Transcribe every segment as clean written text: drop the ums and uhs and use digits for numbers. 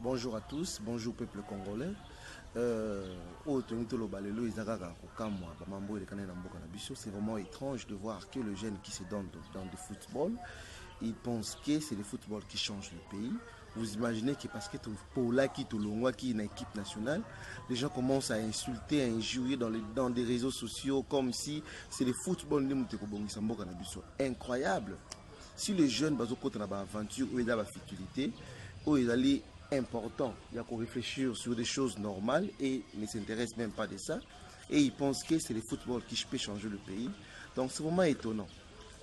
Bonjour à tous, bonjour peuple congolais. C'est vraiment étrange de voir que le jeune qui se donne dans le football, il pense que c'est le football qui change le pays. Vous imaginez que parce que pour là qui est une équipe nationale, les gens commencent à insulter, à injurier dans des réseaux sociaux comme si c'est le football. Incroyable. Si les jeunes ont une aventure ou une futilité, ou ils allaient important, il y a qu'on réfléchir sur des choses normales et ne s'intéressent même pas de ça. Et ils pensent que c'est le football qui peut changer le pays. Donc c'est vraiment étonnant.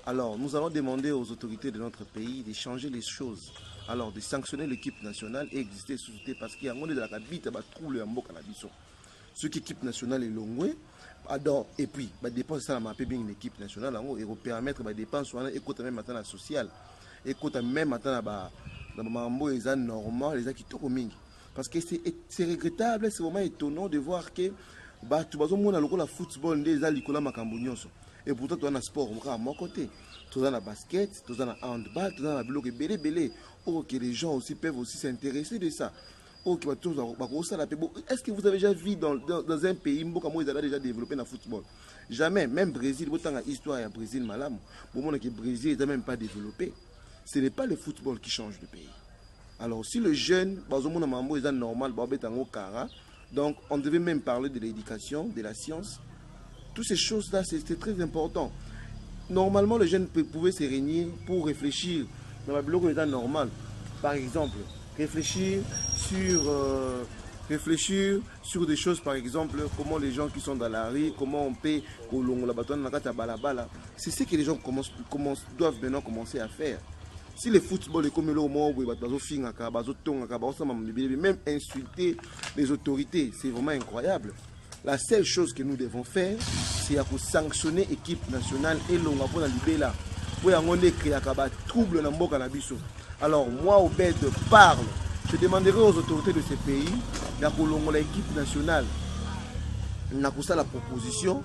Alors nous allons demander aux autorités de notre pays de changer les choses. Alors de sanctionner l'équipe nationale et exister sous parce qu'il y a un monde de la habite à trouver un beau canabisson. Ce qui équipe nationale est longue. Et puis, bah, dépense ça la bien une équipe nationale et permettre bah, dépenses sur et côté même maintenant social et côté même maintenant bah mambo les normal les qui tout parce que c'est regrettable, c'est vraiment étonnant de voir que bah tu vas au monde la football des alikola makambo nyonso et pourtant tu as un sport à mon côté, tu as un basket, tu as un handball, tu as un bloc belé oh que les gens aussi peuvent aussi s'intéresser de ça. Est-ce que vous avez déjà vu dans un pays où ils ont déjà développé le football? Jamais. Même Brésil, vous avez une histoire à Brésil, malam. Au moment que le Brésil n'a même pas développé, ce n'est pas le football qui change le pays. Alors, si le jeune, est normal, donc on devait même parler de l'éducation, de la science. Toutes ces choses-là, c'était très important. Normalement, les jeunes pouvaient se réunir pour réfléchir dans le bloc normal. Par exemple, réfléchir sur des choses, par exemple, comment les gens qui sont dans la rue, comment on peut c'est ce que les gens doivent maintenant commencer à faire. Si le football est comme le moment où même insulter les autorités, c'est vraiment incroyable. La seule chose que nous devons faire, c'est sanctionner l'équipe nationale et l'on pour la libérer pour créer un trouble dans le cannabis. Alors moi, au BED parle, je demanderai aux autorités de ces pays de l'équipe nationale. La proposition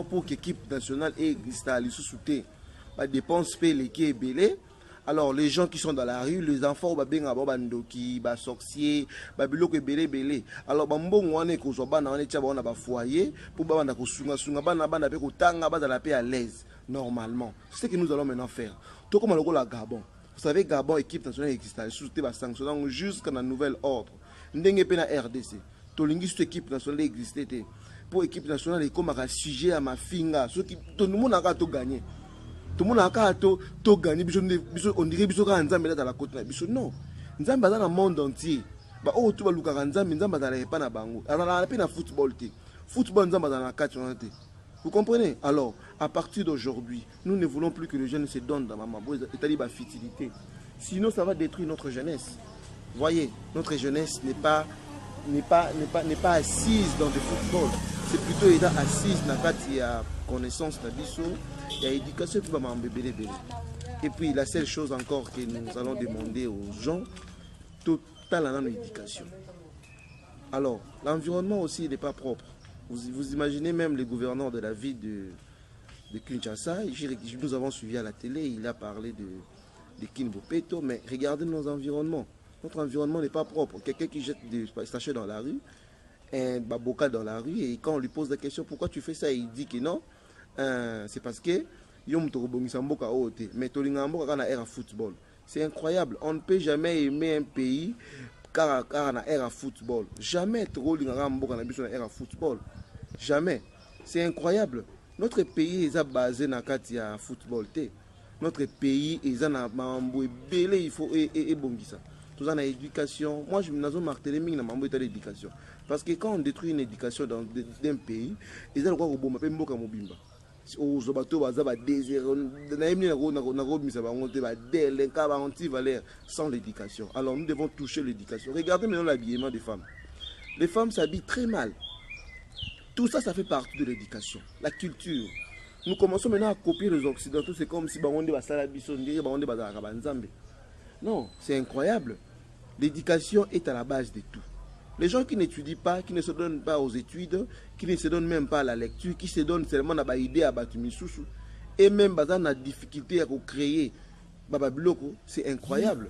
pour que l'équipe nationale existe à l'issue la dépense paye les qui est belé. Alors les gens qui sont dans la rue, les enfants bandoki, sorciers, biloko belé. Alors bambon wane ko zo bana wane tia bana ba foyer pour bana ko sunga bana pe ko tanga ba la paix à l'aise normalement. C'est ce que nous allons maintenant faire. Tout comme le Gabon. Vous savez Gabon équipe nationale existe, sous ba sanctionnant jusqu'à un nouvel ordre. Ndenge pe na RDC. To lingi cette équipe nationale existait pour équipe nationale et comme un sujet à ma finga, ceux qui tout le monde a tout gagné. Tout le monde a tout gagné, on dirait que Nzambe dans la côte. Non, Nzambe dans le monde entier. Oh, tu vas le faire Nzambe dans la bango. Alors, la peine à football. Football Nzambe dans la carte. Vous comprenez? Alors, à partir d'aujourd'hui, nous ne voulons plus que les jeunes se donnent dans ma maman, c'est-à-dire la futilité. Sinon, ça va détruire notre jeunesse. Voyez, notre jeunesse n'est pas assise dans le football. C'est plutôt assise dans la connaissance de il y a l'éducation qui va m'embêter. Et puis la seule chose encore que nous allons demander aux gens, totale éducation. Alors, l'environnement aussi n'est pas propre. Vous imaginez même le gouverneur de la ville de Kinshasa, nous avons suivi à la télé, il a parlé de Kinbopeto, mais regardez nos environnements. Notre environnement n'est pas propre. Quelqu'un qui jette des sachets dans la rue, un bocal dans la rue, et quand on lui pose la question pourquoi tu fais ça, il dit que non. C'est parce que mais football. C'est incroyable. On ne peut jamais aimer un pays car on a air à football. Jamais trop à football. Jamais. C'est incroyable. Notre pays est basé dans le football. Notre pays est belé, il faut et bongisa. Tout ça dans l'éducation. Moi je me martelé dans l'éducation. Parce que quand on détruit une éducation dans un pays, ils ont le droit de mboka mobimba. Aux bateaux bazaba désir sans l'éducation. Alors nous devons toucher l'éducation. Regardez maintenant l'habillement des femmes. Les femmes s'habillent très mal. Tout ça, ça fait partie de l'éducation. La culture. Nous commençons maintenant à copier les occidentaux. C'est comme si non, c'est incroyable. L'éducation est à la base de tout. Les gens qui n'étudient pas, qui ne se donnent pas aux études, qui ne se donnent même pas à la lecture, qui se donnent seulement à l'idée à Batumisusu, et même dans la difficulté à créer Baba Biloko, c'est incroyable.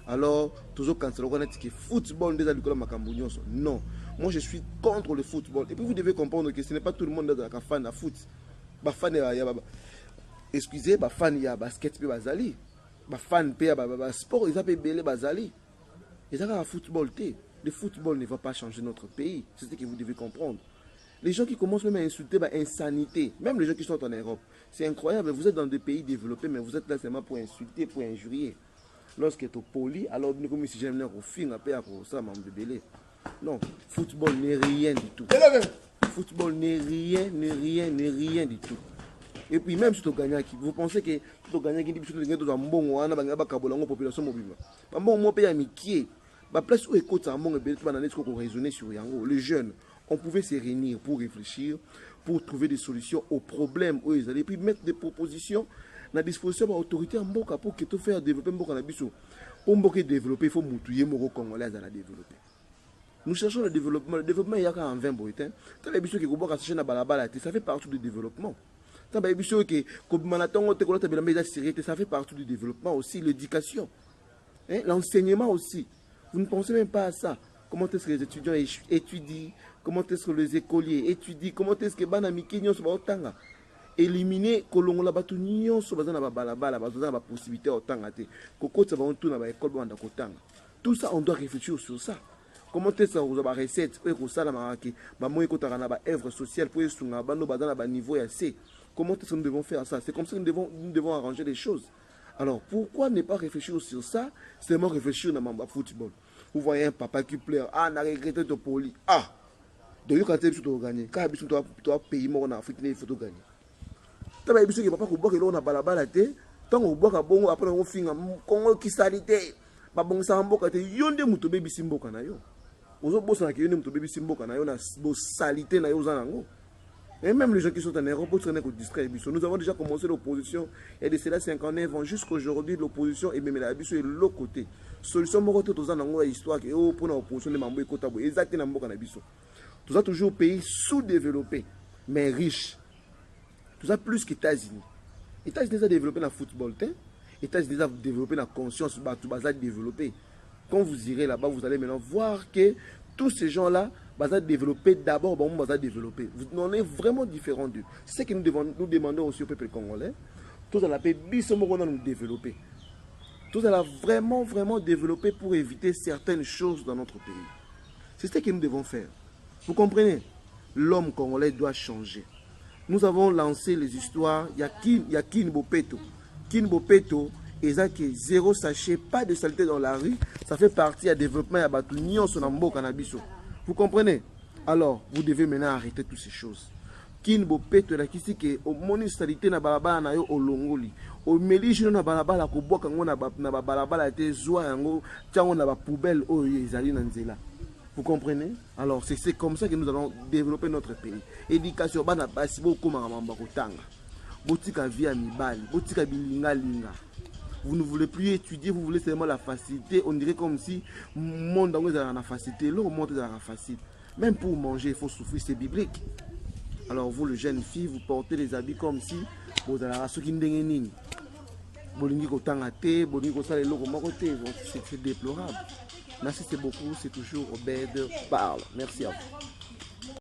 Alors, toujours quand on dit que football déjà l'école Macambouignon, non. Moi je suis contre le football. Et puis vous devez comprendre que ce n'est pas tout le monde qui est fan de foot. Ba fan excusez, ba fan ya basket pe bazali. Ba fan pe ba sport, ils appellent belé bazali. Et ça football té. Le football ne va pas changer notre pays. C'est ce que vous devez comprendre. Les gens qui commencent même à insulter insanité, même les gens qui sont en Europe, c'est incroyable. Vous êtes dans des pays développés, mais vous êtes là seulement pour insulter, pour injurier. Lorsqu'il est poli, alors nous comme si j'aime au film, après ça, m'a belé. Non, football n'est rien du tout. Football n'est rien du tout. Et puis même si tu gagnes, vous pensez que tu gagnes, tu gagnes un bon ou un population mobile. Un bon pays amitié. La place où écoute un bon raisonner sur les jeunes. On pouvait se réunir pour réfléchir, pour trouver des solutions aux problèmes où ils allaient, puis mettre des propositions à la disposition de l'autorité en Mboka pour que tout faire développer Mboka Nabiso. Pour Mboka développer, il faut moutouiller Moro Congolais à la développer. Nous cherchons le développement. Le développement, il y a qu'un 20 boytins. Tant que qui Mboka cherche na balabala, ça fait partie du développement. Tant que qui ça fait partie du développement aussi, l'éducation, l'enseignement aussi. Vous ne pensez même pas à ça. Comment est-ce que les étudiants étudient? Comment est-ce que les écoliers étudient? Comment est-ce que les banamikinions sont autant éliminer kolongo la batu nyon so bazana ba balabala bazana ba possibilité autant até kokota ba ontu na ba école banda kotanga. Tout ça on doit réfléchir sur ça. Comment est-ce que vous avez recette pour ça la maraki ba moye kotanga na ba œuvre sociale pour esunga bando bazana ba niveau ya C. Comment est-ce que nous devons faire ça? C'est comme ça que nous devons arranger les choses. Alors pourquoi ne pas réfléchir sur ça? Seulement réfléchir dans le football. Vous voyez un papa qui pleure, ah, on a regretté de poli. Ah, de quand tu as gagné, quand tu as payé mon Afrique, il faut gagner. Tu as dit que papa, tu as balabala, tant on boit bon après on finit Congo qui salité. Ba bon ça mboka te yonde muto baby simboka na yo. Ozo bossa na ki yonde muto baby simboka na yo na bo salité na yo zanango. Et même les gens qui sont en Europe, nous avons déjà commencé l'opposition. Et de cela 59 ans jusqu'à aujourd'hui, l'opposition est même la est l'autre côté. Solution morote aux anango histoire que pour l'opposition de Mambo et Kotabo exactement Mambo Kanabiso. Tout ça toujours pays sous-développé mais riche. Tout ça plus qu'États-Unis. États-Unis déjà développé dans le football, États-Unis déjà développé dans la conscience, tout ça développé. Quand vous irez là-bas, vous allez maintenant voir que tous ces gens-là, Baza développé d'abord, Baza développé. On est vraiment différents d'eux. C'est ce que nous demandons aussi au peuple congolais. Tous à la paix, nous développer. Tous à la vraiment développer pour éviter certaines choses dans notre pays. C'est ce que nous devons faire. Vous comprenez? L'homme congolais doit changer. Nous avons lancé les histoires. Il y a Kin Bopeto. Kin Bopeto, et zéro sachet, pas de saleté dans la rue. Ça fait partie du développement à Batunion, Sonambo, Canabiso. Vous comprenez? Alors, vous devez maintenant arrêter toutes ces choses. Kin Bopeto, la kisi que au monisalité na balabala na yo olongoli. Au mélige na balabala ko boka ngo na balabala te zoa yango tiango na ba poubelle o ezali na nzela. Vous comprenez? Alors, c'est comme ça que nous allons développer notre pays. Éducation bana basi boko mamba kotanga. Botika via mibali, botika bilinga linga. Vous ne voulez plus étudier, vous voulez seulement la facilité. On dirait comme si le monde a la facilité, le monde est la facilité. Même pour manger, il faut souffrir, c'est biblique. Alors vous, les jeunes filles, vous portez les habits comme si vous avez la souki ndengenini. C'est déplorable. Merci, c'est beaucoup, c'est toujours Obed parle. Merci à vous.